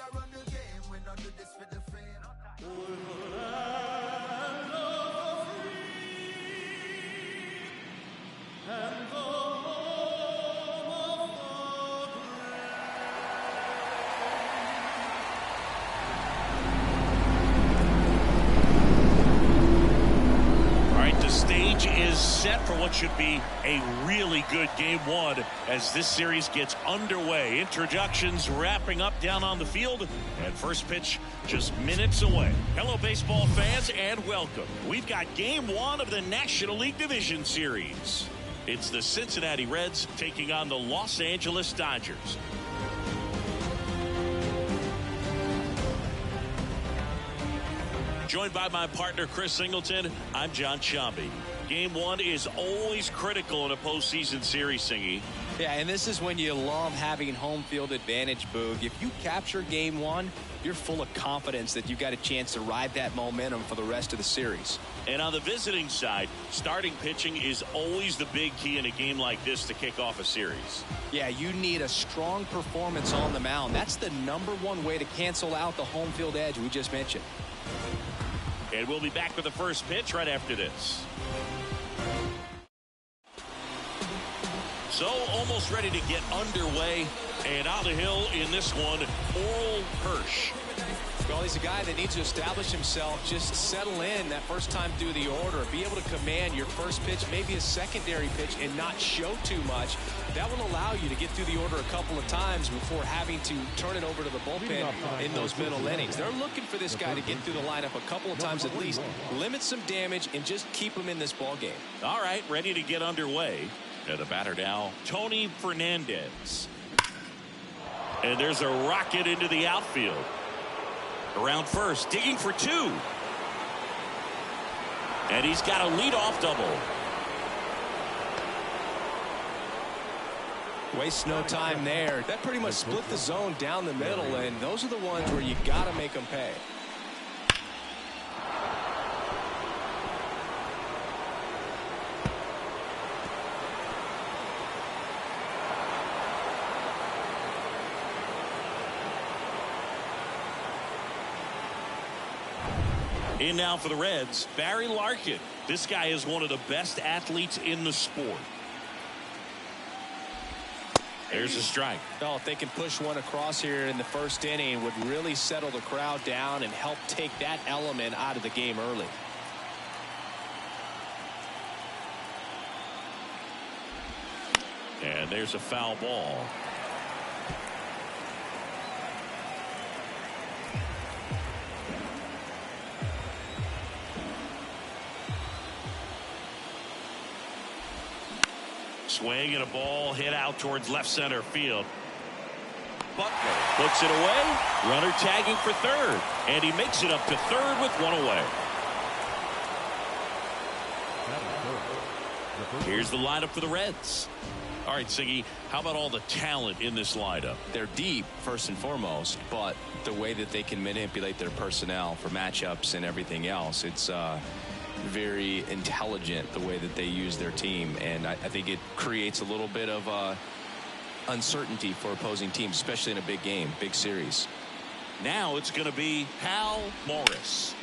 a run the game, we not do this for the fame. Stage is set for what should be a really good game one as this series gets underway. Introductions wrapping up down on the field, and first pitch just minutes away. Hello, baseball fans, and welcome. We've got game one of the National League Division Series. It's the Cincinnati Reds taking on the Los Angeles Dodgers. Joined by my partner, Chris Singleton, I'm John Shambi. Game one is always critical in a postseason series, Singy. Yeah, and this is when you love having home field advantage, Boog. If you capture game one, you're full of confidence that you've got a chance to ride that momentum for the rest of the series. And on the visiting side, starting pitching is always the big key in a game like this to kick off a series. Yeah, you need a strong performance on the mound. That's the #1 way to cancel out the home field edge we just mentioned. And we'll be back with the first pitch right after this. So almost ready to get underway, and on the hill in this one, Oral Hirsch. Well, he's a guy that needs to establish himself, just settle in that first time through the order, be able to command your first pitch, maybe a secondary pitch, and not show too much. That will allow you to get through the order a couple of times before having to turn it over to the bullpen in those middle innings. They're looking for this guy to get through the lineup a couple of times at least, limit some damage, and just keep him in this ball game. All right, ready to get underway. And the batter now, Tony Fernandez. And there's a rocket into the outfield. Around first, digging for two. And he's got a leadoff double. Waste no time there. That pretty much split the zone down the middle, and those are the ones where you got to make them pay. In now for the Reds, Barry Larkin. This guy is one of the best athletes in the sport. There's a strike. Oh, if they can push one across here in the first inning, would really settle the crowd down and help take that element out of the game early. And there's a foul ball. Swing and a ball hit out towards left center field. Butler puts it away. Runner tagging for third. And he makes it up to third with one away. Here's the lineup for the Reds. All right, Siggy, how about all the talent in this lineup? They're deep, first and foremost, but the way that they can manipulate their personnel for matchups and everything else, it's very intelligent the way that they use their team, and I think it creates a little bit of uncertainty for opposing teams, especially in a big game, big series. Now it's going to be Hal Morris,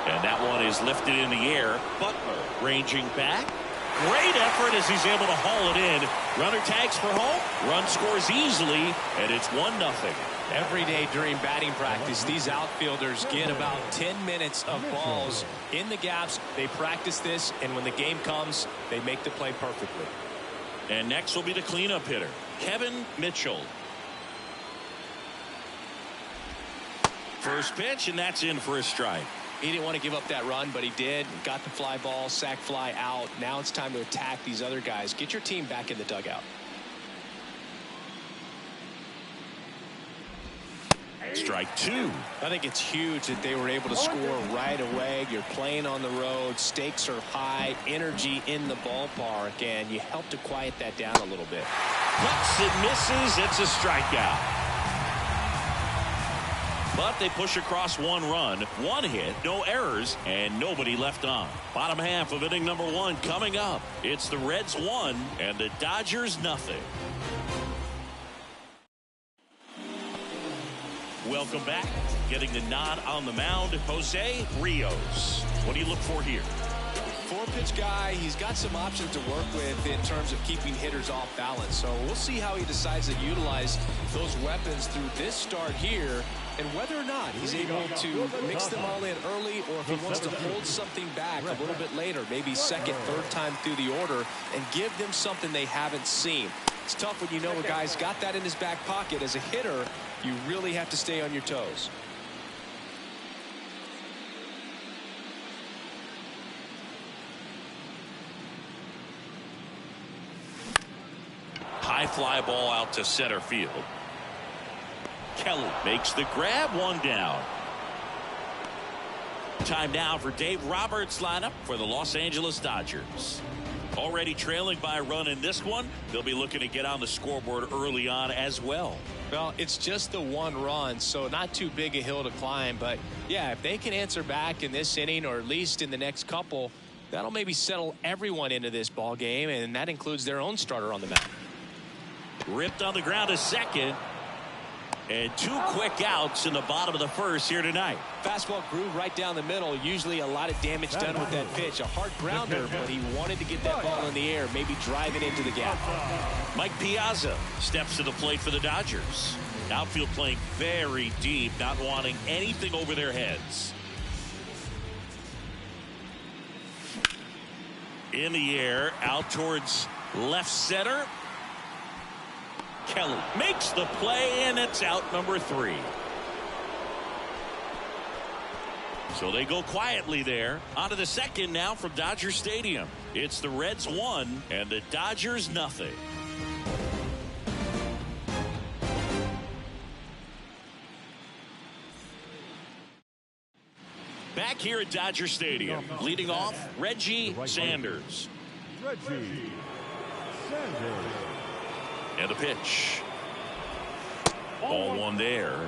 and that one is lifted in the air. Butler ranging back. Great effort as he's able to haul it in. Runner tags for home. Run scores easily, and it's 1-0. Every day during batting practice, these outfielders get about 10 minutes of balls in the gaps. They practice this, and when the game comes, they make the play perfectly. And next will be the cleanup hitter, Kevin Mitchell. First pitch, and that's in for a strike. He didn't want to give up that run, but he did. Got the fly ball, sac fly out. Now it's time to attack these other guys. Get your team back in the dugout. Strike two. I think it's huge that they were able to score right away. You're playing on the road. Stakes are high. Energy in the ballpark. And you help to quiet that down a little bit. Cuts and misses. It's a strikeout. But they push across one run, one hit, no errors, and nobody left on. Bottom half of inning number one coming up. It's the Reds 1 and the Dodgers 0. Welcome back. Getting the nod on the mound, Jose Rios. What do you look for here? Four-pitch guy. He's got some options to work with in terms of keeping hitters off balance. So we'll see how he decides to utilize those weapons through this start here, and whether or not he's able to mix them all in early, or if he wants to hold something back a little bit later, maybe second, third time through the order, and give them something they haven't seen. It's tough when you know a guy's got that in his back pocket. As a hitter, you really have to stay on your toes. High fly ball out to center field. Kelly makes the grab, one down. Time now for Dave Roberts' lineup for the Los Angeles Dodgers. Already trailing by a run in this one. They'll be looking to get on the scoreboard early on as well. Well, it's just the one run, so not too big a hill to climb. But, yeah, if they can answer back in this inning, or at least in the next couple, that'll maybe settle everyone into this ball game, and that includes their own starter on the mound. Ripped on the ground to second. And two quick outs in the bottom of the first here tonight. Fastball groove right down the middle. Usually a lot of damage done with that pitch. A hard grounder, but he wanted to get that ball in the air, maybe drive it into the gap. Mike Piazza steps to the plate for the Dodgers. Outfield playing very deep, not wanting anything over their heads. In the air, out towards left center. Kelly makes the play, and it's out number 3. So they go quietly there. On to the second now from Dodger Stadium. It's the Reds 1 and the Dodgers nothing. Back here at Dodger Stadium, leading off Reggie Sanders. Reggie Sanders. And the pitch. Ball one there.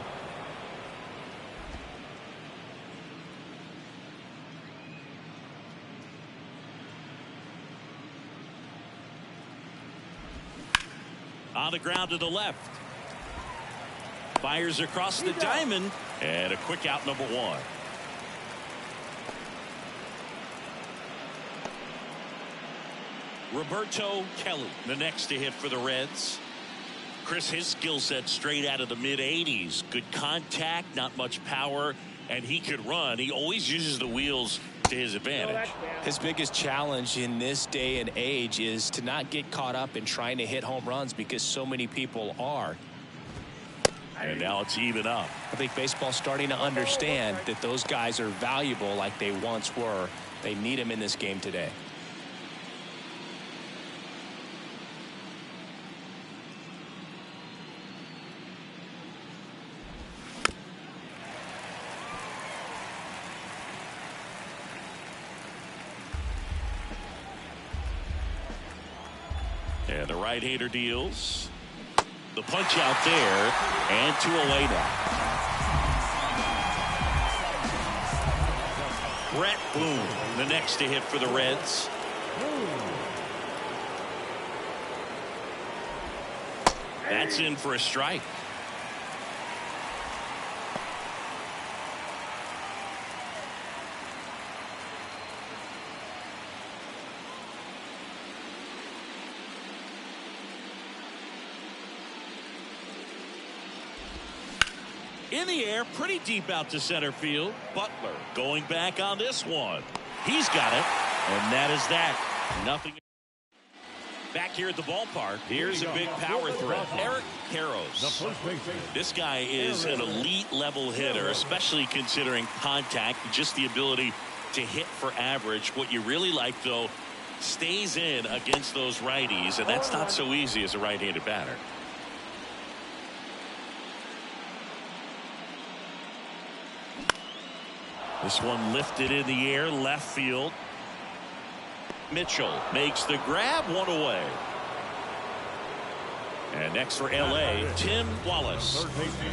On the ground to the left. Fires across the diamond. And a quick out, number 1. Roberto Kelly, the next to hit for the Reds. Chris, his skill set straight out of the mid-80s. Good contact, not much power, and he could run. He always uses the wheels to his advantage. His biggest challenge in this day and age is to not get caught up in trying to hit home runs, because so many people are. And now it's even up. I think baseball's starting to understand that those guys are valuable like they once were. They need them in this game today. And the right-hander deals. The punch out there, and 2 away now. Brett Boone, the next to hit for the Reds. That's in for a strike. In the air, pretty deep out to center field. Butler going back on this one. He's got it, and that is that. Nothing. Back here at the ballpark, here's a big power threat. Eric Karros. This guy is an elite level hitter, especially considering contact, just the ability to hit for average. What you really like, though, stays in against those righties, and that's not so easy as a right-handed batter. This one lifted in the air, left field. Mitchell makes the grab, 1 away. And next for LA, Tim Wallace.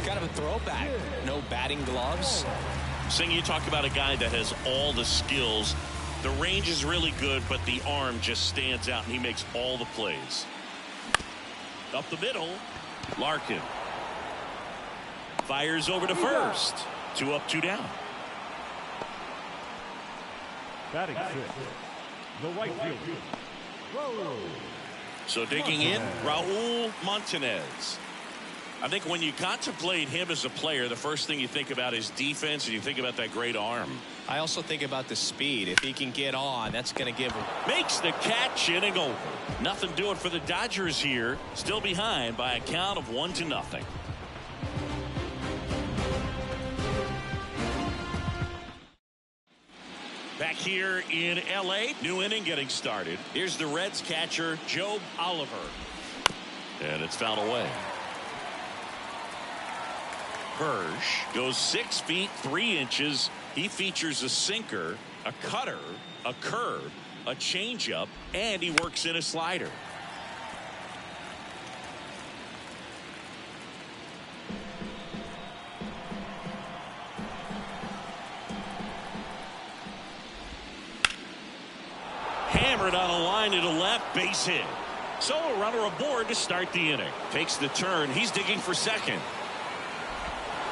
Kind of a throwback. No batting gloves. Sing, you talk about a guy that has all the skills. The range is really good, but the arm just stands out, and he makes all the plays. Up the middle, Larkin. Fires over to first. 2 up, 2 down. Batting 6, the right fielder, Raul. So digging in, Raul Montanez. I think when you contemplate him as a player, the first thing you think about is defense, and you think about that great arm. I also think about the speed. If he can get on, that's going to give him. Makes the catch, inning over. Nothing doing for the Dodgers here. Still behind by a count of 1-0. Back here in L.A., new inning getting started. Here's the Reds catcher, Joe Oliver. And it's fouled away. Hirsch goes 6 feet 3 inches. He features a sinker, a cutter, a curve, a changeup, and he works in a slider. Hammered on a line to the left, base hit. So a runner aboard to start the inning. Takes the turn. He's digging for second.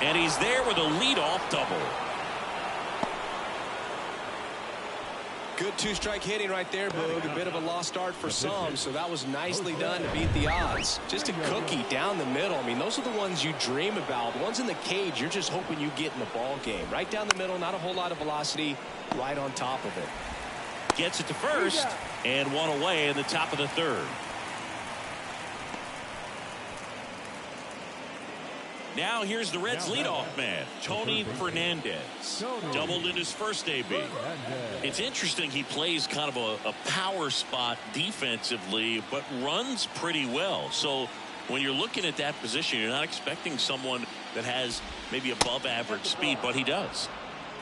And he's there with a leadoff double. Good 2-strike hitting right there, Boog. A bit of a lost start for some, so that was nicely done to beat the odds. Just a cookie down the middle. I mean, those are the ones you dream about. The ones in the cage, you're just hoping you get in the ball game. Right down the middle, not a whole lot of velocity, right on top of it. Gets it to first, and one away in the top of the third. Now here's the Reds leadoff man, Tony Fernandez. Doubled in his first AB. It's interesting he plays kind of a power spot defensively, but runs pretty well. So when you're looking at that position, you're not expecting someone that has maybe above average speed, but he does.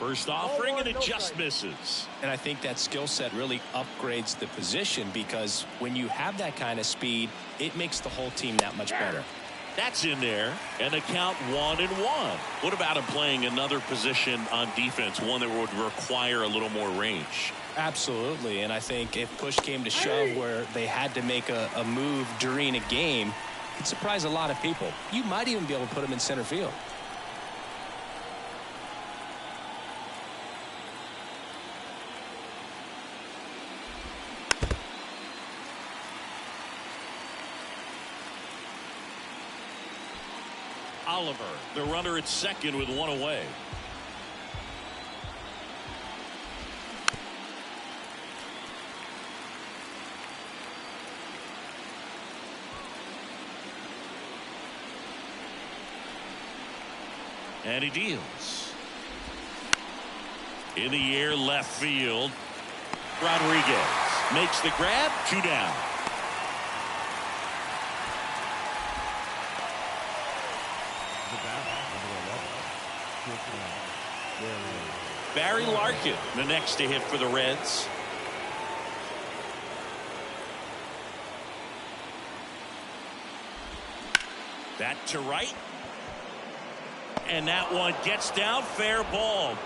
First offering, and it just misses. And I think that skill set really upgrades the position, because when you have that kind of speed, it makes the whole team that much better. That's in there, and the count 1-1. What about him playing another position on defense, one that would require a little more range? Absolutely, and I think if push came to shove where they had to make a move during a game, it'd surprise a lot of people. You might even be able to put him in center field. Oliver, the runner at second with one away. And he deals. In the air, left field. Rodriguez makes the grab, 2 down. Barry Larkin, the next to hit for the Reds. That to right. And that one gets down, fair ball.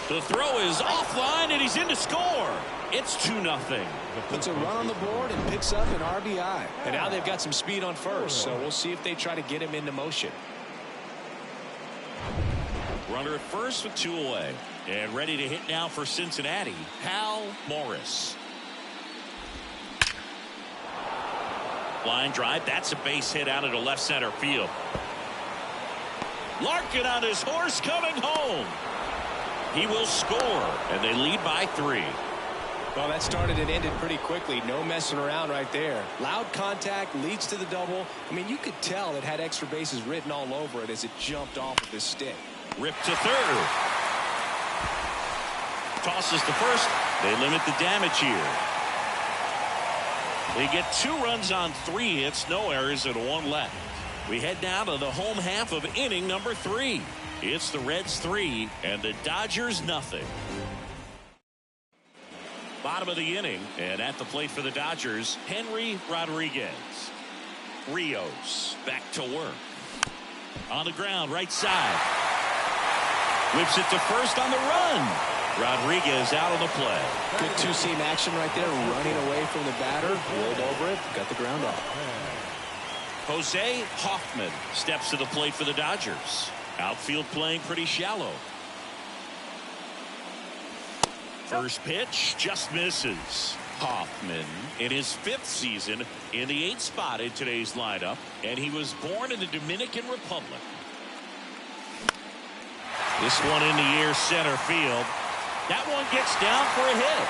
The throw is offline, and he's in to score. It's 2-0. Puts a run on the board and picks up an RBI. And now they've got some speed on first, so we'll see if they try to get him into motion. Runner at first with 2 away. And ready to hit now for Cincinnati, Hal Morris. Line drive. That's a base hit out into left center field. Larkin on his horse coming home. He will score, and they lead by 3. Well, that started and ended pretty quickly. No messing around right there. Loud contact leads to the double. I mean, you could tell it had extra bases written all over it as it jumped off of his stick. Ripped to third. Tosses to first. They limit the damage here. They get 2 runs on 3 hits, no errors, and 1 left. We head now to the home half of inning number 3. It's the Reds 3 and the Dodgers nothing. Bottom of the inning, and at the plate for the Dodgers, Henry Rodriguez. Rios back to work. On the ground, right side. Whips it to first on the run. Rodriguez out on the play. Good two-seam action right there, running away from the batter, rolled over it, got the ground off. Jose Hoffman steps to the plate for the Dodgers. Outfield playing pretty shallow. First pitch just misses. Hoffman in his 5th season in the 8th spot in today's lineup, and he was born in the Dominican Republic. This one in the air, center field. That one gets down for a hit.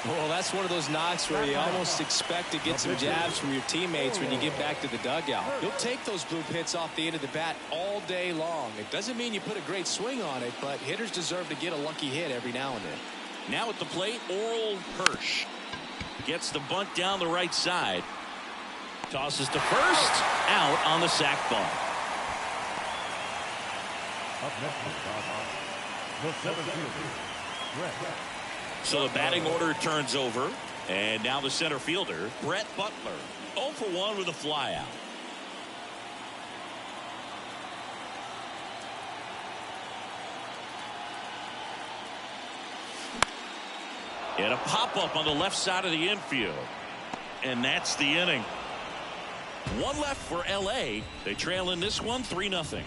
Well, that's one of those knocks where you almost expect to get some jabs from your teammates when you get back to the dugout. You'll take those bloop hits off the end of the bat all day long. It doesn't mean you put a great swing on it, but hitters deserve to get a lucky hit every now and then. Now at the plate, Oral Hirsch gets the bunt down the right side. Tosses to first, out on the sac bunt. Up next, the center fielder, Brett. So the batting order turns over, and now the center fielder, Brett Butler, 0 for 1 with a flyout. And a pop-up on the left side of the infield. And that's the inning. One left for L.A. They trail in this one 3-0.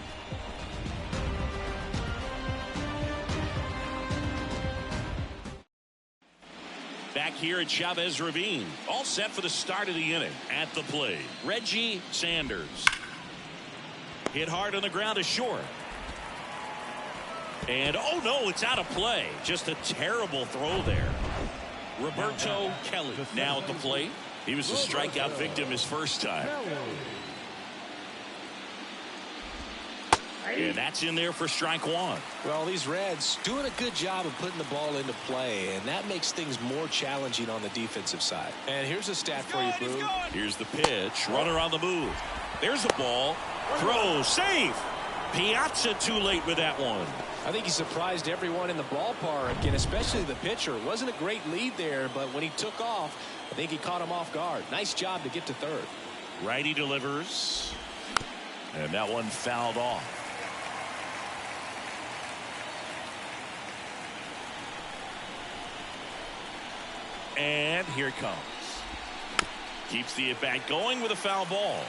Back here at Chavez Ravine, all set for the start of the inning. At the plate, Reggie Sanders. Hit hard on the ground to short. And oh no, it's out of play. Just a terrible throw there. Roberto Kelly now at the plate. He was a strikeout victim his first time. And that's in there for strike one. Well, these Reds doing a good job of putting the ball into play, and that makes things more challenging on the defensive side. And here's a stat for you, Boo. Here's the pitch. Runner on the move. There's a ball. Throw. Safe. Piazza too late with that one. I think he surprised everyone in the ballpark, and especially the pitcher. It wasn't a great lead there, but when he took off, I think he caught him off guard. Nice job to get to third. Righty delivers. And that one fouled off. And here it comes. Keeps the at-bat going with a foul ball.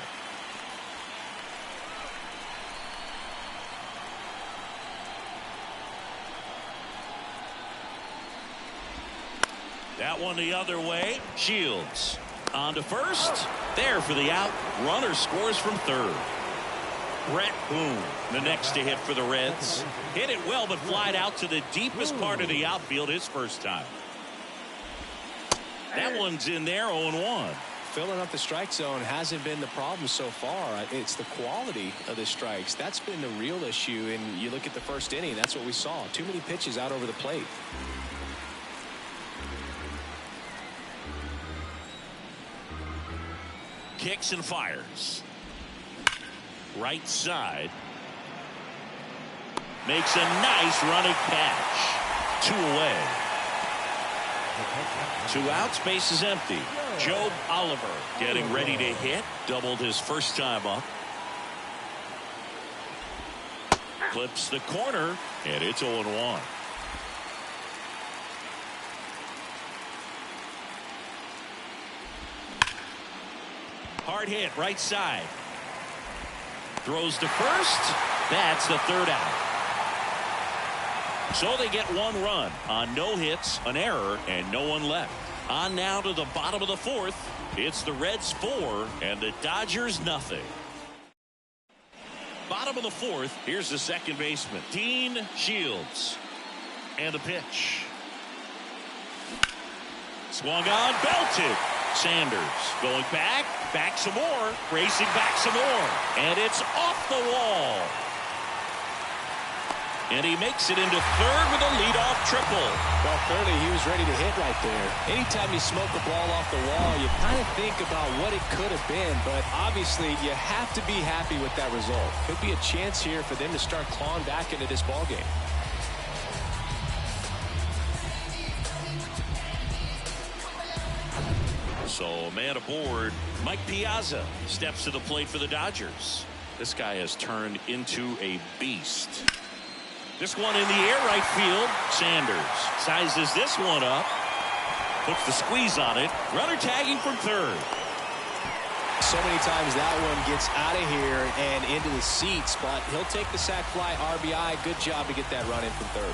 That one the other way. Shields on to first. There for the out. Runner scores from third. Brett Boone, the next to hit for the Reds. Hit it well, but flied out to the deepest part of the outfield his first time. That one's in there, 0-1. Filling up the strike zone hasn't been the problem so far. It's the quality of the strikes. That's been the real issue. And you look at the first inning, that's what we saw. Too many pitches out over the plate. Kicks and fires. Right side. Makes a nice running catch. 2 away. 2 outs, base is empty. Joe Oliver getting ready to hit. Doubled his first time up. Clips the corner, and it's 0-1. Hard hit, right side. Throws to first. That's the third out. So they get 1 run on no hits, an error, and no one left. On now to the bottom of the 4th. It's the Reds 4 and the Dodgers nothing. Bottom of the 4th. Here's the second baseman, Dean Shields. And the pitch. Swung on, belted. Sanders going back some more, racing back some more. And it's off the wall. And he makes it into third with a leadoff triple. Well, clearly he was ready to hit right there. Anytime you smoke a ball off the wall, you kind of think about what it could have been. But obviously, you have to be happy with that result. Could be a chance here for them to start clawing back into this ball game. So, man aboard, Mike Piazza steps to the plate for the Dodgers. This guy has turned into a beast. This one in the air, right field. Sanders sizes this one up. puts the squeeze on it. Runner tagging from third. So many times that one gets out of here and into the seats, but he'll take the sac fly, RBI. Good job to get that run in from third.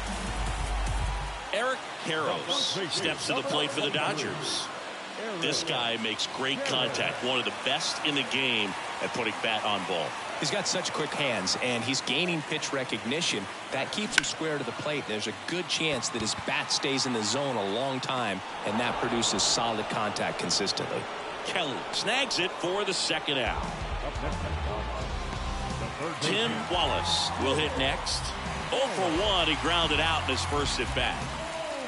Eric Harrows steps to the plate for the Dodgers. This guy makes great contact. One of the best in the game at putting bat on ball. He's got such quick hands, and he's gaining pitch recognition. That keeps him square to the plate. There's a good chance that his bat stays in the zone a long time, and that produces solid contact consistently. Kelly snags it for the second out. Tim Wallace will hit next. 0 for 1. He grounded out in his first at bat.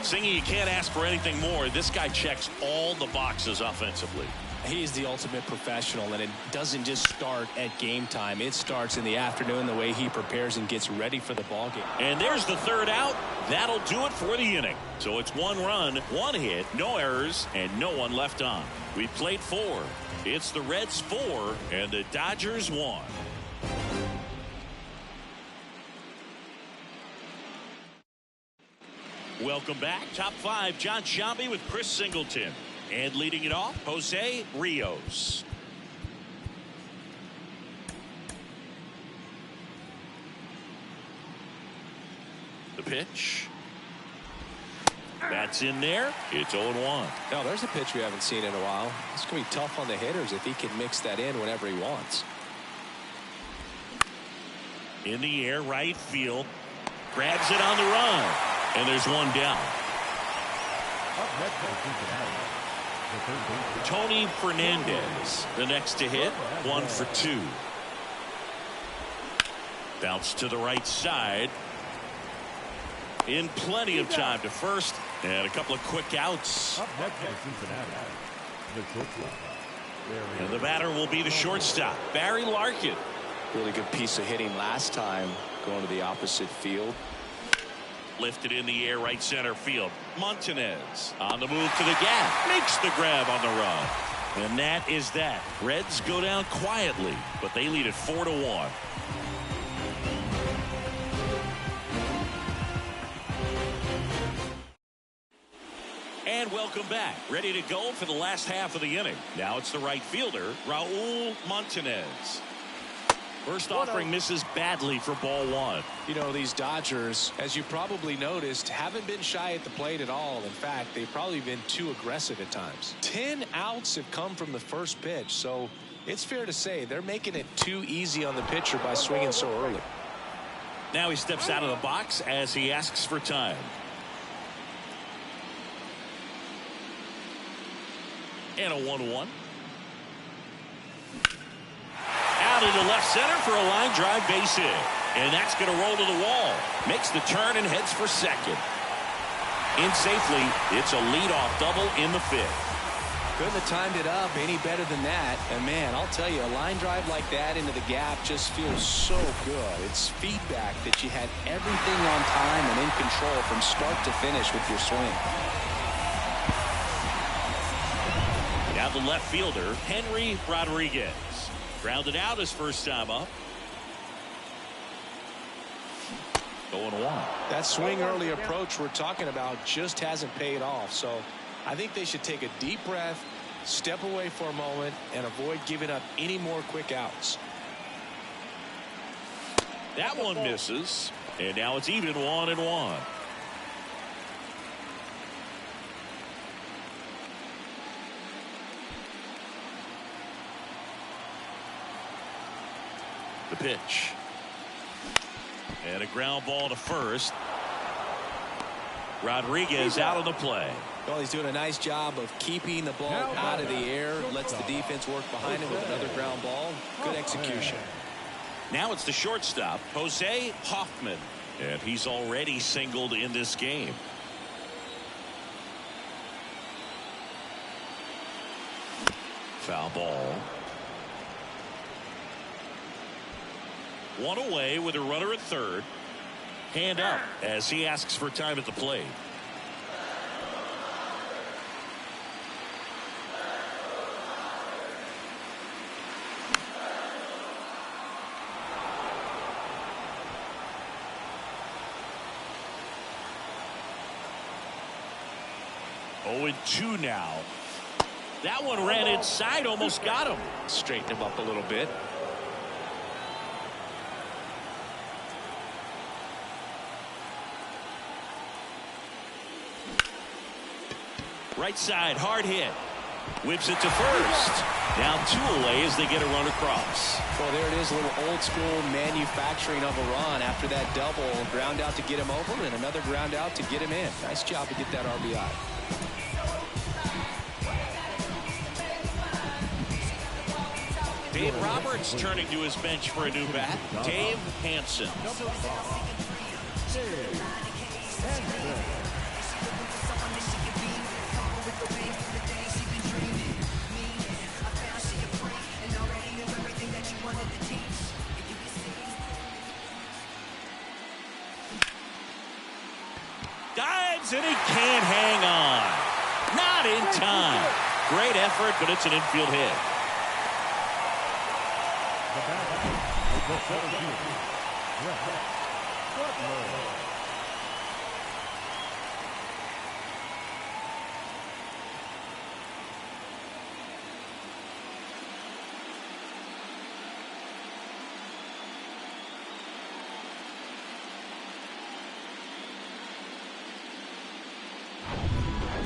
Singy, you can't ask for anything more. This guy checks all the boxes offensively. He's the ultimate professional, and it doesn't just start at game time. It starts in the afternoon, the way he prepares and gets ready for the ball game. And there's the third out. That'll do it for the inning. So it's 1 run, 1 hit, no errors, and no one left on. We played 4. It's the Reds 4 and the Dodgers 1. Welcome back. Top 5, John Sciambi with Chris Singleton. And leading it off, Jose Rios. The pitch. That's in there. It's 0-1. Now, there's a pitch we haven't seen in a while. It's going to be tough on the hitters if he can mix that in whenever he wants. In the air, right field. Grabs it on the run. And there's one down. Tony Fernandez, the next to hit, 1 for 2. Bounce to the right side. In plenty of time to first, and a couple of quick outs. And the batter will be the shortstop, Barry Larkin. Really good piece of hitting last time, going to the opposite field. Lifted in the air, right center field. Montanez on the move to the gap. Makes the grab on the run. And that is that. Reds go down quietly, but they lead it 4-1. And welcome back. Ready to go for the last half of the inning. Now it's the right fielder, Raul Montanez. First offering misses badly for ball 1. You know, these Dodgers, as you probably noticed, haven't been shy at the plate at all. In fact, they've probably been too aggressive at times. 10 outs have come from the first pitch, so it's fair to say they're making it too easy on the pitcher by swinging so early. Now he steps out of the box as he asks for time. And a 1-1. Out into left center for a line drive base hit. And that's going to roll to the wall. Makes the turn and heads for second. In safely, it's a leadoff double in the 5th. Couldn't have timed it up any better than that. And man, I'll tell you, a line drive like that into the gap just feels so good. It's feedback that you had everything on time and in control from start to finish with your swing. Now the left fielder, Henry Rodriguez. Grounded out his first time up. 0-1. That swing early approach we're talking about just hasn't paid off. So I think they should take a deep breath, step away for a moment, and avoid giving up any more quick outs. That one misses. And now it's even 1-1. The pitch. And a ground ball to first. Rodriguez out on the play. Well, he's doing a nice job of keeping the ball out of the air. Lets the defense work behind him with another ground ball. Good execution. Now it's the shortstop, Jose Hoffman. And he's already singled in this game. Foul ball. One away with a runner at third. Hand up as he asks for time at the plate. 0-2 now. That one ran inside, almost got him. Straighten him up a little bit. Right side, hard hit. Whips it to first. Now 2 away as they get a run across. Well, there it is, a little old school manufacturing of a run after that double. Ground out to get him over and another ground out to get him in. Nice job to get that RBI. Dave Roberts turning to his bench for a new bat. Dave Hansen. Dives and he can't hang on. Not in time. Great effort, but it's an infield hit.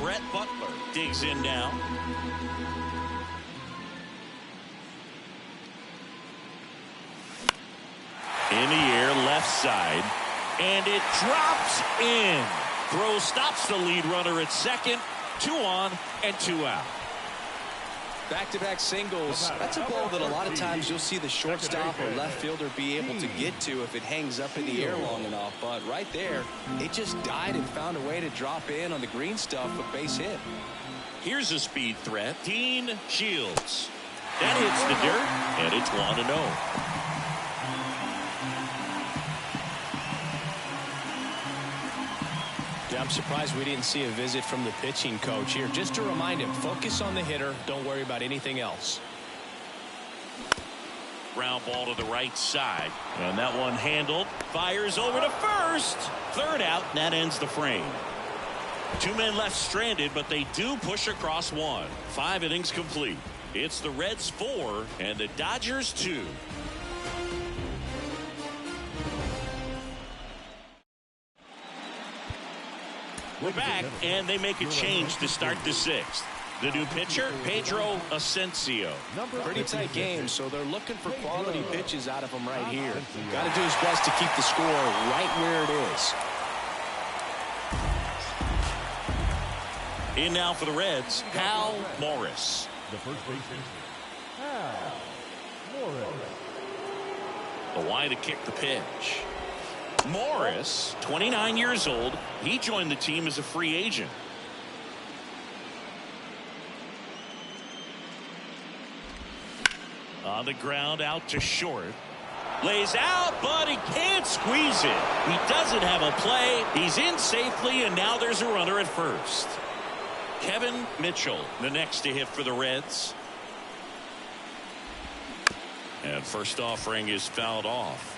Brett Butler digs in now. In the air, left side, and it drops in. Throw stops the lead runner at second. 2 on and 2 out. Back-to-back singles. That's a ball that a lot of times you'll see the shortstop or left fielder be able to get to if it hangs up in the air long enough. But right there, it just died and found a way to drop in on the green stuff, a base hit. Here's a speed threat. Dean Shields. That hits the dirt, and it's 1-0. Yeah, I'm surprised we didn't see a visit from the pitching coach here. Just to remind him, focus on the hitter. Don't worry about anything else. Ground ball to the right side. And that one handled. Fires over to first. Third out, and that ends the frame. 2 men left stranded, but they do push across 1. 5 innings complete. It's the Reds 4 and the Dodgers 2. We're back, and they make a change to start the 6th. The new pitcher, Pedro Asensio. Pretty tight game, so they're looking for quality pitches out of him right here. Got to do his best to keep the score right where it is. In now for the Reds, Hal Morris. The first baseman, Hal Morris. The wide to kick the pitch. Morris, 29 years old. He joined the team as a free agent. On the ground, out to short. Lays out, but he can't squeeze it. He doesn't have a play. He's in safely, and now there's a runner at first. Kevin Mitchell, the next to hit for the Reds. And first offering is fouled off.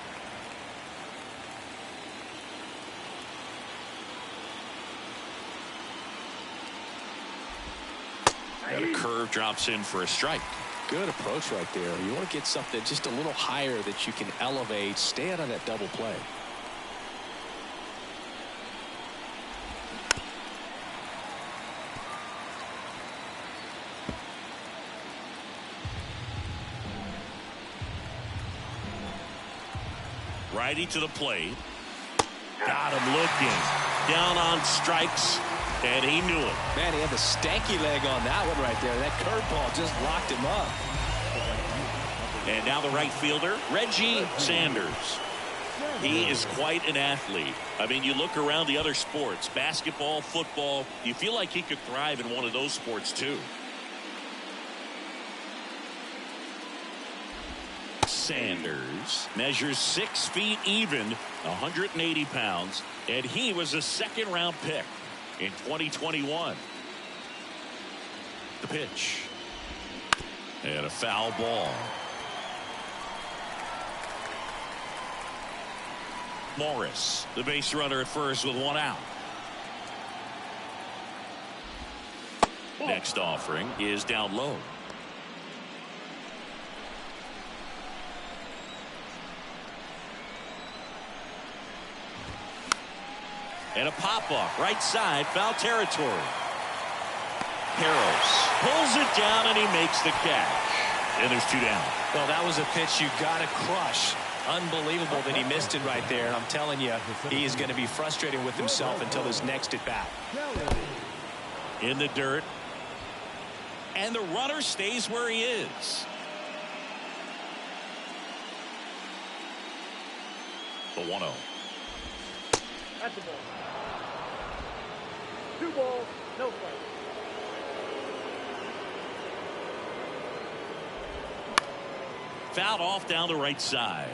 And a curve drops in for a strike. Good approach right there. You want to get something just a little higher that you can elevate. Stay out of that double play. Righty to the plate. Got him looking. Down on strikes. And he knew it. Man, he had the stanky leg on that one right there. That curveball just locked him up. And now the right fielder, Reggie Sanders. He is quite an athlete. I mean, you look around the other sports, basketball, football, you feel like he could thrive in one of those sports too. Sanders measures 6 feet even, 180 pounds, and he was a 2nd-round pick in 2021. The pitch. And a foul ball. Morris, the base runner at first with 1 out. Next offering is down low. And a pop-off right side, foul territory. Harris pulls it down and he makes the catch. And there's 2 down. Well, that was a pitch you got to crush. Unbelievable that he missed it right there. And I'm telling you, he is going to be frustrated with himself until his next at bat. In the dirt. And the runner stays where he is. The 1-0. That's the ball. 2 balls, no strikes. Fouled off down the right side.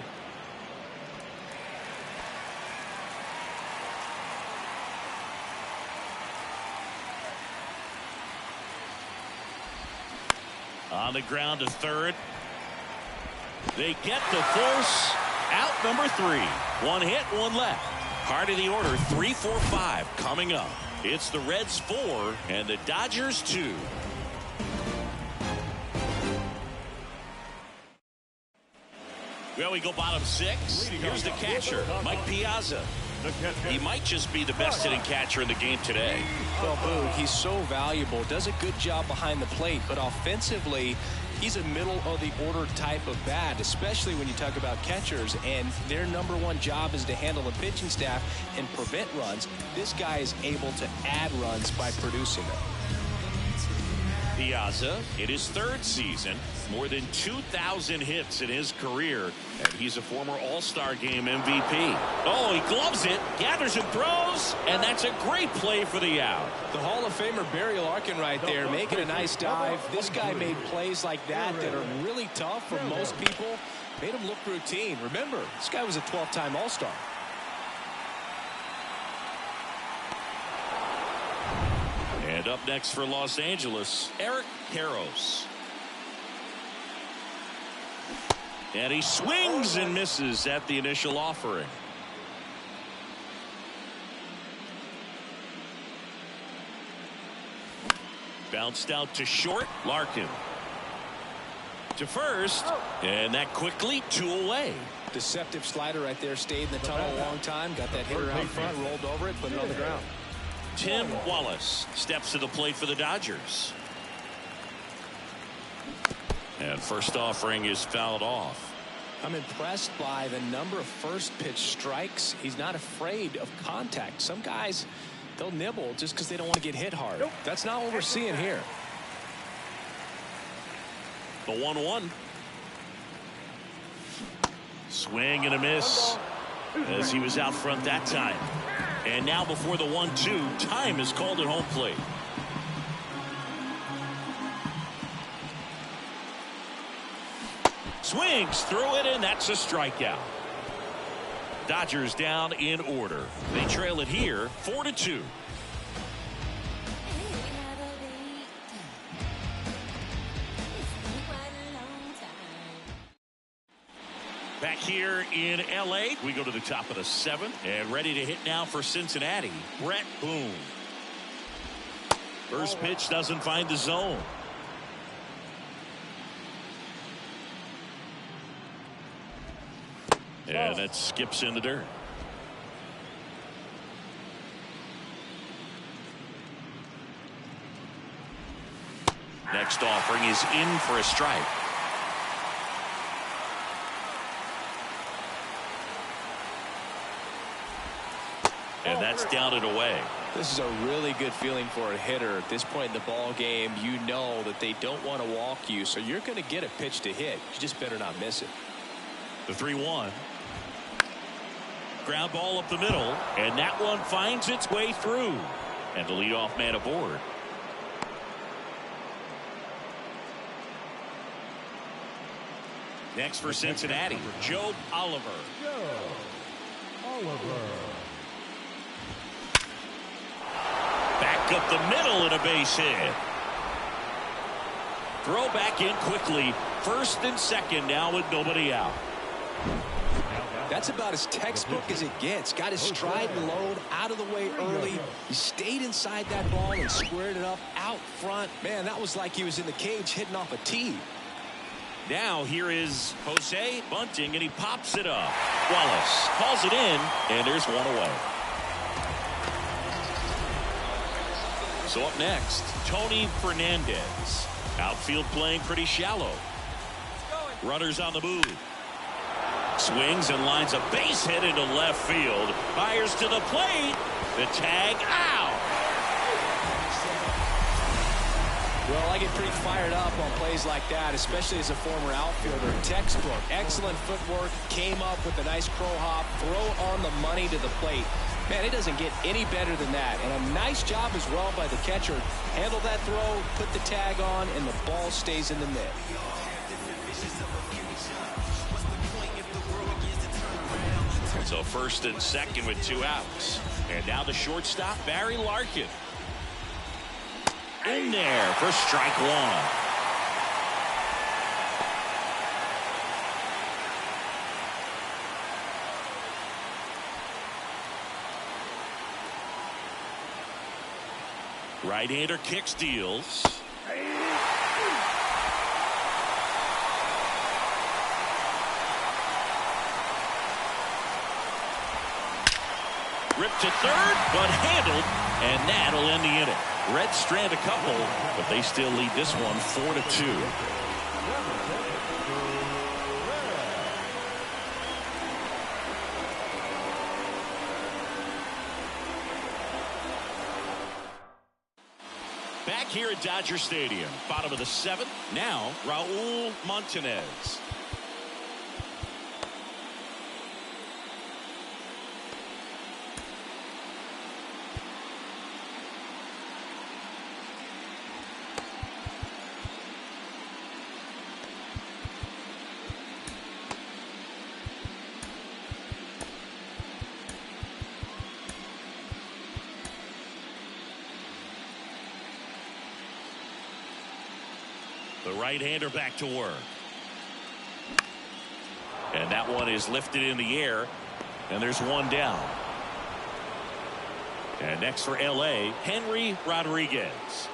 On the ground to third. They get the force. Out number 3. 1 hit, 1 left. Part of the order, 3, 4, 5 coming up. It's the Reds 4 and the Dodgers 2. Well, we go bottom 6. Here's the catcher, Mike Piazza. He might just be the best hitting catcher in the game today. Well, Boog, he's so valuable, does a good job behind the plate, but offensively, he's a middle of the order type of bat, especially when you talk about catchers, and their #1 job is to handle the pitching staff and prevent runs. This guy is able to add runs by producing them. Piazza in his 3rd season, more than 2,000 hits in his career, and he's a former All-Star Game MVP. Oh, he gloves it, gathers and throws, and that's a great play for the out. The Hall of Famer Barry Larkin right there making a nice dive. This guy made plays like that are really tough for most people. Made him look routine. Remember, this guy was a 12-time All-Star. And up next for Los Angeles, Eric Karros. And he swings and misses at the initial offering. Bounced out to short. Larkin to first, and that quickly 2 away. Deceptive slider right there. Stayed in the tunnel a long time. Got that hitter out front, rolled over it, put it on the ground. Tim Wallace steps to the plate for the Dodgers. And first offering is fouled off. I'm impressed by the number of first pitch strikes. He's not afraid of contact. Some guys, they'll nibble just because they don't want to get hit hard. That's not what we're seeing here. The 1-1. Swing and a miss as he was out front that time. And now before the 1-2, time is called at home plate. Swings through it, and that's a strikeout. Dodgers down in order. They trail it here 4-2. Back here in LA, we go to the top of the 7th, and ready to hit now for Cincinnati, Brett Boone. First pitch doesn't find the zone. And it skips in the dirt. Next offering is in for a strike. And that's down and away. This is a really good feeling for a hitter. At this point in the ball game, you know that they don't want to walk you, so you're going to get a pitch to hit. You just better not miss it. The 3-1. Ground ball up the middle, and that one finds its way through. And the leadoff man aboard. Next for Cincinnati, Joe Oliver. Back up the middle and a base hit. Throw back in quickly. First and second now with nobody out. That's about as textbook as it gets. Got his stride and load out of the way early. He stayed inside that ball and squared it up out front. Man, that was like he was in the cage hitting off a tee. Now here is Jose bunting, and he pops it up. Wallace calls it in, and there's one away. So up next, Tony Fernandez. Outfield playing pretty shallow. Runners on the move. Swings and lines a base hit into left field. Fires to the plate. The tag out. Well, I get pretty fired up on plays like that, especially as a former outfielder. Textbook, excellent footwork, came up with a nice crow hop, throw on the money to the plate. Man, it doesn't get any better than that. And a nice job as well by the catcher. Handle that throw, put the tag on, and the ball stays in the net. So first and second with 2 outs. And now the shortstop, Barry Larkin. In there for strike 1. Right-hander kick steals. Ripped to third, but handled, and that'll end the inning. Reds strand a couple, but they still lead this one 4-2. Back here at Dodger Stadium, bottom of the 7th. Now, Raul Montanez. The right-hander back to work. And that one is lifted in the air. And there's one down. And next for LA, Henry Rodriguez.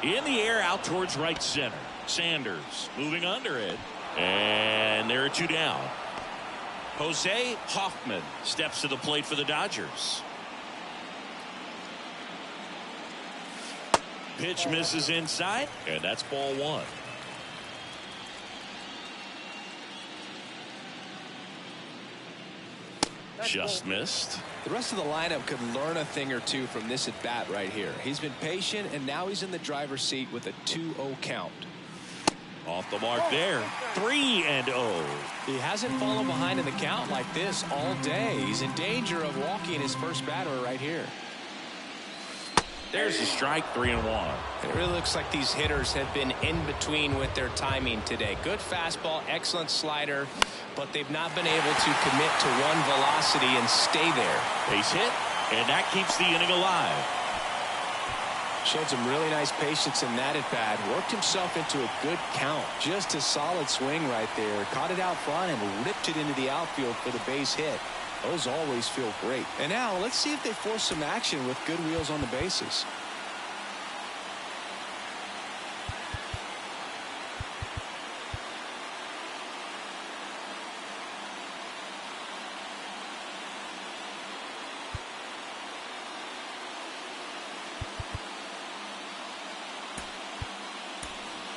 In the air out towards right center. Sanders moving under it. And there are 2 down. Jose Hoffman steps to the plate for the Dodgers. Pitch misses inside, and that's ball 1. Just missed. The rest of the lineup could learn a thing or two from this at bat right here. He's been patient, and now he's in the driver's seat with a 2-0 count. Off the mark there. 3-0. He hasn't fallen behind in the count like this all day. He's in danger of walking his first batter right here. There's a strike. 3-1. It really looks like these hitters have been in between with their timing today. Good fastball, excellent slider, but they've not been able to commit to one velocity and stay there. Base hit, and that keeps the inning alive. Showed some really nice patience in that at bat. Worked himself into a good count. Just a solid swing right there. Caught it out front and ripped it into the outfield for the base hit. Those always feel great. And now let's see if they force some action with good wheels on the bases.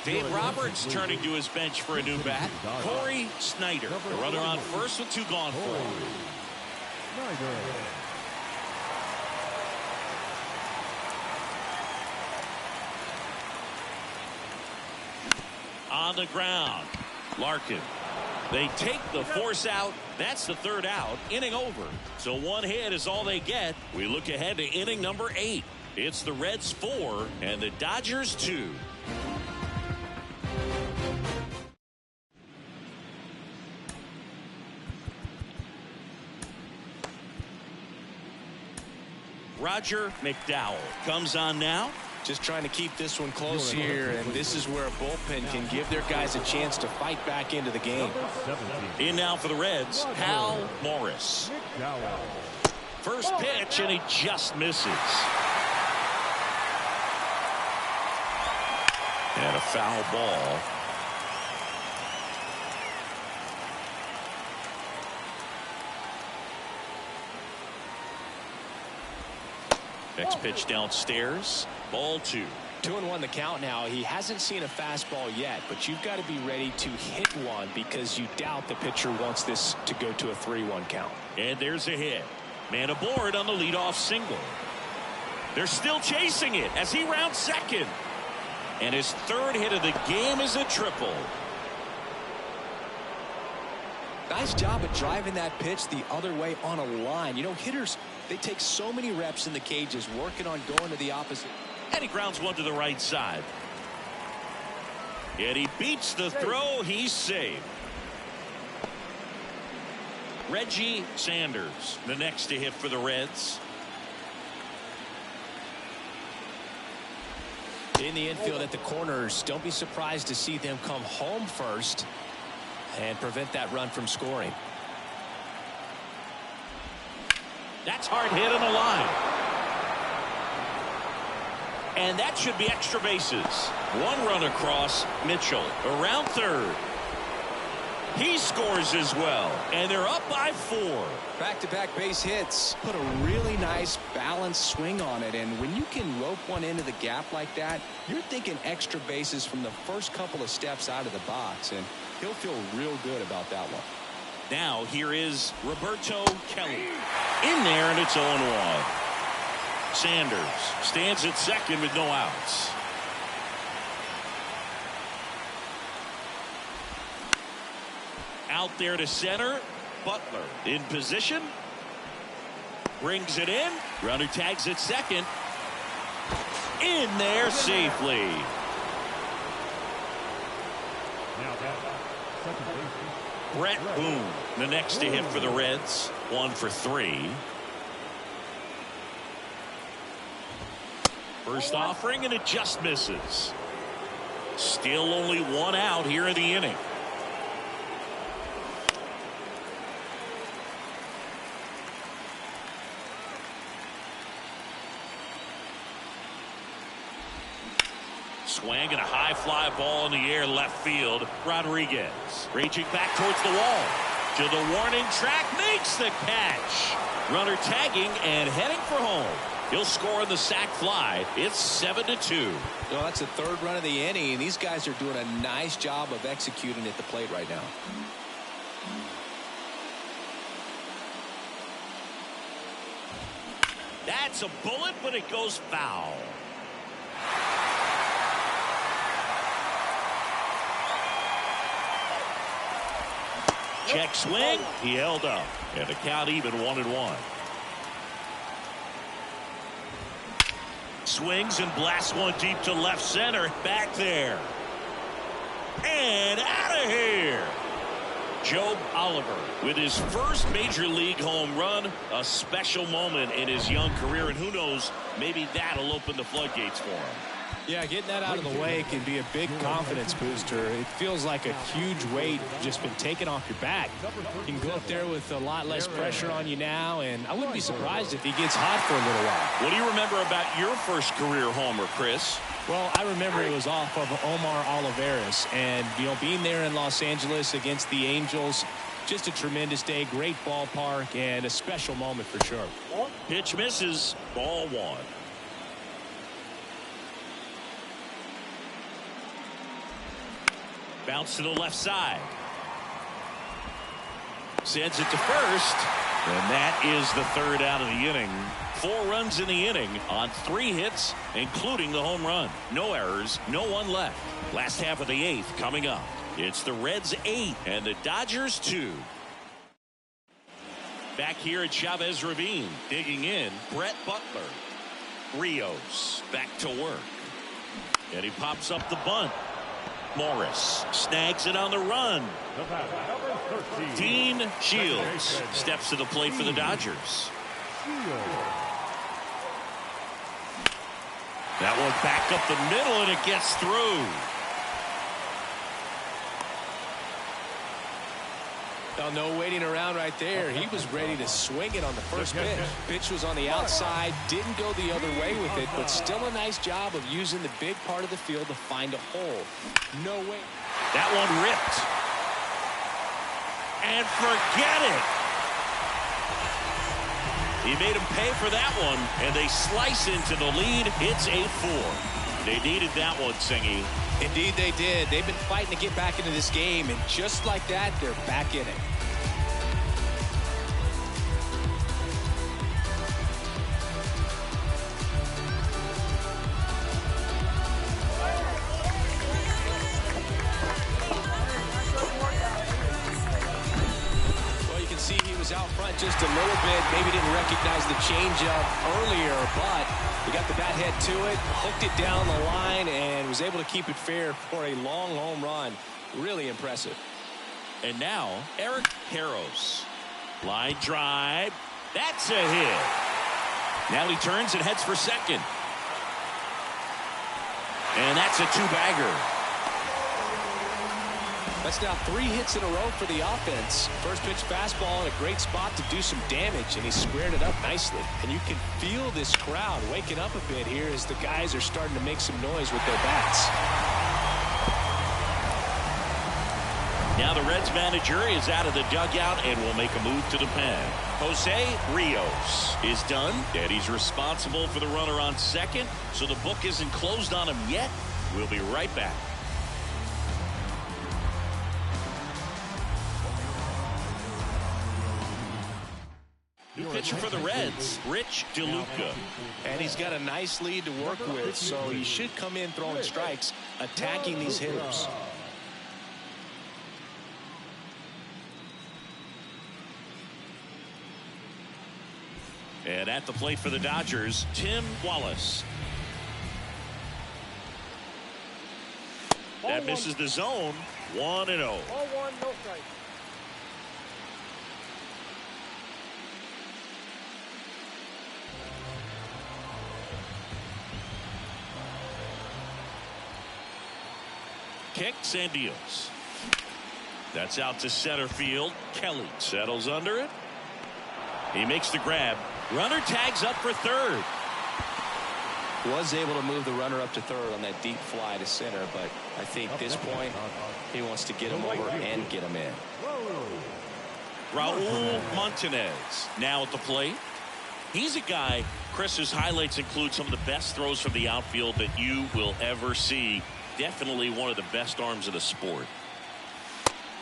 Dave Roberts turning to his bench for a new bat. Corey Snyder, the runner on first with 2 gone for him. On the ground, Larkin. They take the force out. That's the 3rd out. Inning over. So 1 hit is all they get. We look ahead to inning number 8. It's the Reds 4 and the Dodgers 2. Roger McDowell comes on now. Just trying to keep this one close here, and this is where a bullpen can give their guys a chance to fight back into the game. In now for the Reds, Hal Morris. First pitch, and he just misses. And a foul ball. Next pitch downstairs. Ball 2. 2-1 the count now. He hasn't seen a fastball yet, but you've got to be ready to hit one because you doubt the pitcher wants this to go to a 3-1 count. And there's a hit. Man aboard on the leadoff single. They're still chasing it as he rounds second. And his third hit of the game is a triple. Nice job of driving that pitch the other way on a line. You know, hitters, they take so many reps in the cages working on going to the opposite. And he grounds one to the right side. And he beats the throw. He's saved. Reggie Sanders, the next to hit for the Reds. In the infield at the corners, don't be surprised to see them come home first and prevent that run from scoring. That's hard hit on the line. And that should be extra bases. One run across. Mitchell around third. He scores as well, and they're up by 4. Back-to-back base hits. Put a really nice balanced swing on it, and when you can rope one into the gap like that, you're thinking extra bases from the first couple of steps out of the box, and he'll feel real good about that one. Now here is Roberto Kelly. In there, and it's 0-1. Sanders stands at second with no outs. Out there to center. Butler in position. Brings it in. Runner tags at second. In there safely. Brett Boone, the next to hit for the Reds. 1 for 3. First offering, and it just misses. Still only 1 out here in the inning. Swing and a high fly ball in the air left field. Rodriguez reaching back towards the wall. To the warning track, makes the catch. Runner tagging and heading for home. He'll score on the sac fly. It's 7-2. Well, that's the third run of the inning, and these guys are doing a nice job of executing at the plate right now. That's a bullet, but it goes foul. Check swing. He held up. And the count even 1-1. Swings and blasts one deep to left center. Back there. And out of here. Joe Oliver with his first major league home run. A special moment in his young career. And who knows, maybe that'll open the floodgates for him. Yeah, getting that out of the way can be a big confidence booster. It feels like a huge weight just been taken off your back. You can go up there with a lot less pressure on you now, and I wouldn't be surprised if he gets hot for a little while. What do you remember about your first career homer, Chris? Well, I remember it was off of Omar Olivares, and, you know, being there in Los Angeles against the Angels, just a tremendous day, great ballpark, and a special moment for sure. Pitch misses, ball 1. Bounce to the left side. Sends it to first. And that is the third out of the inning. 4 runs in the inning on 3 hits, including the home run. No errors, no one left. Last half of the 8th coming up. It's the Reds 8 and the Dodgers 2. Back here at Chavez Ravine, digging in, Brett Butler. Rios back to work. And he pops up the bunt. Morris snags it on the run. Dean Shields steps to the plate for the Dodgers. That one back up the middle, and it gets through. Oh, no waiting around right there. He was ready to swing it on the first pitch. Pitch was on the outside, didn't go the other way with it, but still a nice job of using the big part of the field to find a hole. No way. That one ripped. And forget it. He made him pay for that one, and they slice into the lead. It's 8-4. They needed that one, Singy. Indeed they did. They've been fighting to get back into this game, and just like that, they're back in it. Well, you can see he was out front just a little bit. Maybe didn't recognize the changeup earlier, but he got the bat head to it, hooked it down the line, and was able to keep it fair for a long home run. Really impressive. And now, Eric Harros. Line drive. That's a hit. Now he turns and heads for second. And that's a two-bagger. That's now 3 hits in a row for the offense. First pitch fastball in a great spot to do some damage, and he squared it up nicely. And you can feel this crowd waking up a bit here as the guys are starting to make some noise with their bats. Now the Reds manager is out of the dugout and will make a move to the pen. Jose Rios is done, and he's responsible for the runner on second, so the book isn't closed on him yet. We'll be right back. New pitcher for the Reds, Rich DeLuca. And he's got a nice lead to work with, so he should come in throwing strikes, attacking these hitters. And at the plate for the Dodgers, Tim Wallace. That misses the zone. 1-0. Ball 1, no strike. Kicks and deals. That's out to center field. Kelly settles under it. He makes the grab. Runner tags up for third. Was able to move the runner up to third on that deep fly to center, but I think at this point he wants to get him over and get him in. Raul Montanez now at the plate. He's a guy, Chris's highlights include some of the best throws from the outfield that you will ever see. Definitely one of the best arms of the sport.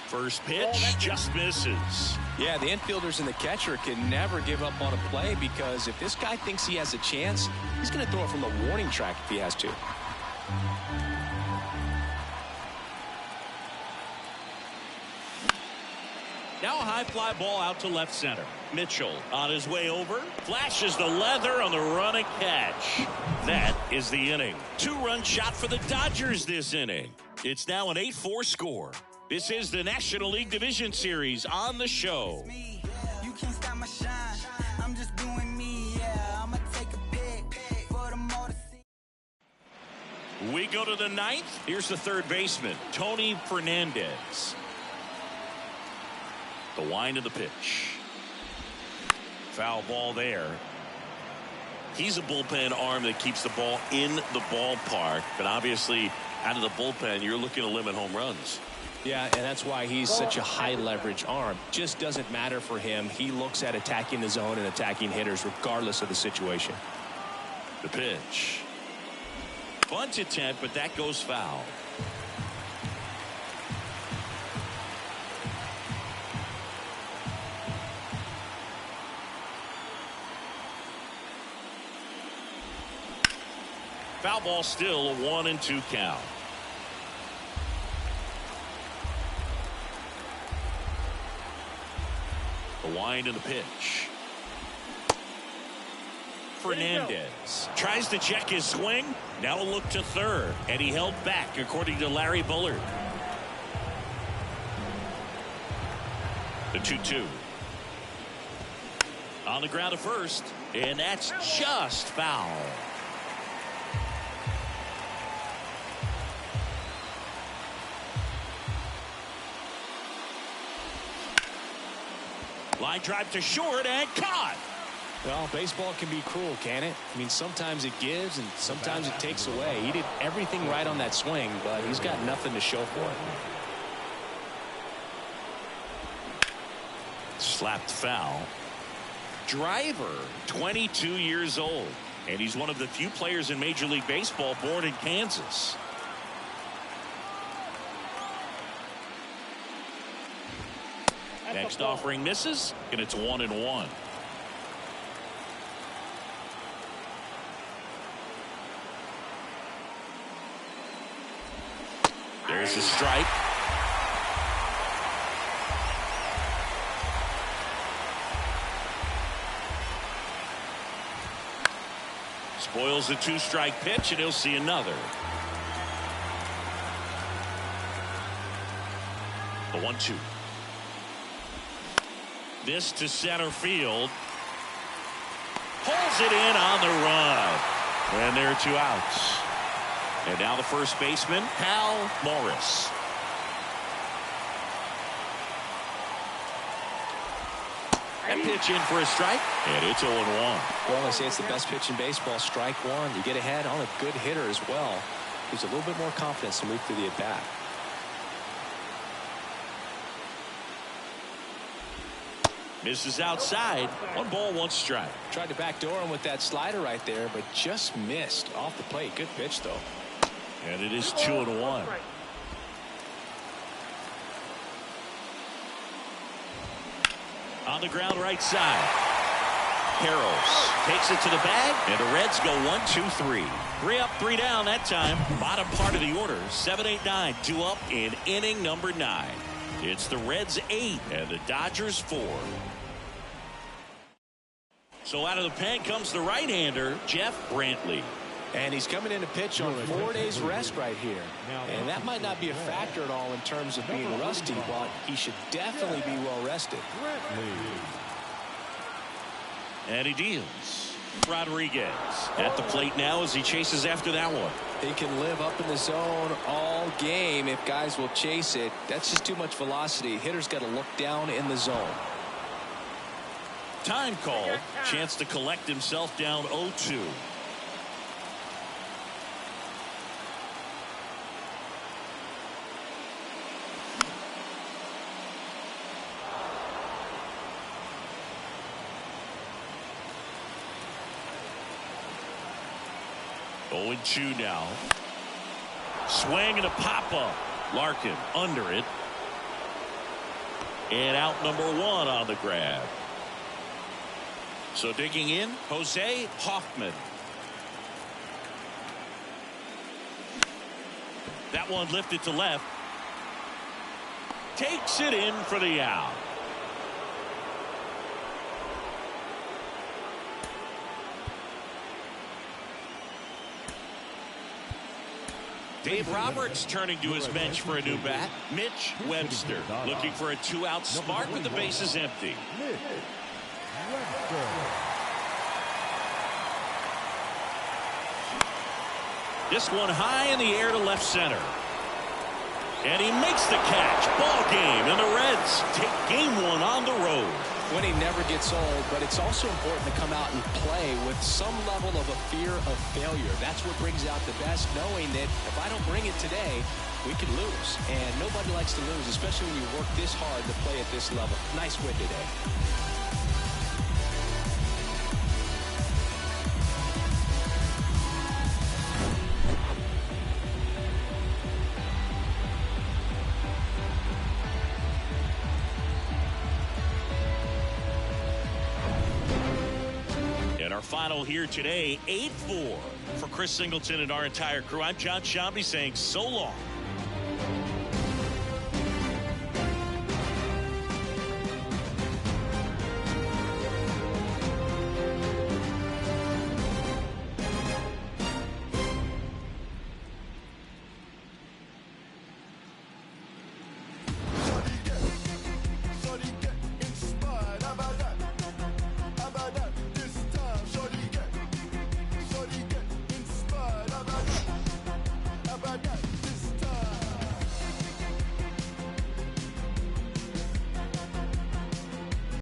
First pitch just misses. Yeah, the infielders and the catcher can never give up on a play, because if this guy thinks he has a chance, he's going to throw it from the warning track if he has to. Now a high fly ball out to left center. Mitchell on his way over, flashes the leather on the running catch. That is the inning. 2-run shot for the Dodgers this inning. It's now an 8-4 score. This is the National League Division Series on the show. You can't stop my shine. I'm just doing me, yeah. I'ma take a pic for the motor. We go to the ninth. Here's the third baseman, Tony Fernandez. The wind of the pitch. Foul ball there. He's a bullpen arm that keeps the ball in the ballpark, but obviously out of the bullpen, you're looking to limit home runs. Yeah, and that's why he's such a high leverage arm. Just doesn't matter for him. He looks at attacking the zone and attacking hitters regardless of the situation. The pitch. Bunt attempt, but that goes foul. Foul ball, still a 1-2 count. The wind and the pitch. Fernandez tries to check his swing. Now a look to third, and he held back according to Larry Bullard. The 2-2. On the ground to first, and that's just foul. Line drive to short and caught. Well, baseball can be cruel, can it? I mean, sometimes it gives and sometimes it takes away. He did everything right on that swing, but he's got nothing to show for it. Slapped foul. Driver, 22 years old, and he's one of the few players in Major League Baseball born in Kansas. Next offering misses, and it's 1-1. There's a strike. Spoils the 2-strike pitch, and he'll see another. The 1-2. This to center field. Pulls it in on the run. And there are 2 outs. And now the first baseman, Hal Morris. That pitch in for a strike, and it's 0-1. Well, I say it's the best pitch in baseball. Strike one. You get ahead on a good hitter as well. Gives a little bit more confidence to move through the at-bat. Misses outside. 1 ball, 1 strike. Tried to backdoor him with that slider right there, but just missed off the plate. Good pitch, though. And it is 2-1. On the ground right side. Harrells takes it to the bag, and the Reds go 1-2-3. 3 up, 3 down that time. Bottom part of the order. 7-8-9. 2 up in inning number 9. It's the Reds 8 and the Dodgers 4. So out of the pen comes the right-hander, Jeff Brantley. And he's coming in to pitch on 4 days rest right here. And that might not be a factor at all in terms of being rusty, but he should definitely be well rested. And he deals. Rodriguez at the plate now as he chases after that one. He can live up in the zone all game if guys will chase it. That's just too much velocity. Hitter's got to look down in the zone. Time called. Chance to collect himself down 0-2. Oh, 2 now. Swing and a pop-up. Larkin under it. And out number 1 on the grab. So digging in, Jose Hoffman. That one lifted to left. Takes it in for the out. Dave Roberts turning to his bench for a new bat. Mitch Webster looking for a 2-out spark with the bases empty. This one high in the air to left center. And he makes the catch. Ball game, and the Reds take game 1 on the road. Winning never gets old, but it's also important to come out and play with some level of a fear of failure. That's what brings out the best, knowing that if I don't bring it today, we could lose. And nobody likes to lose, especially when you work this hard to play at this level. Nice win today. Our final here today, 8-4 for Chris Singleton and our entire crew. I'm John Shambi saying so long.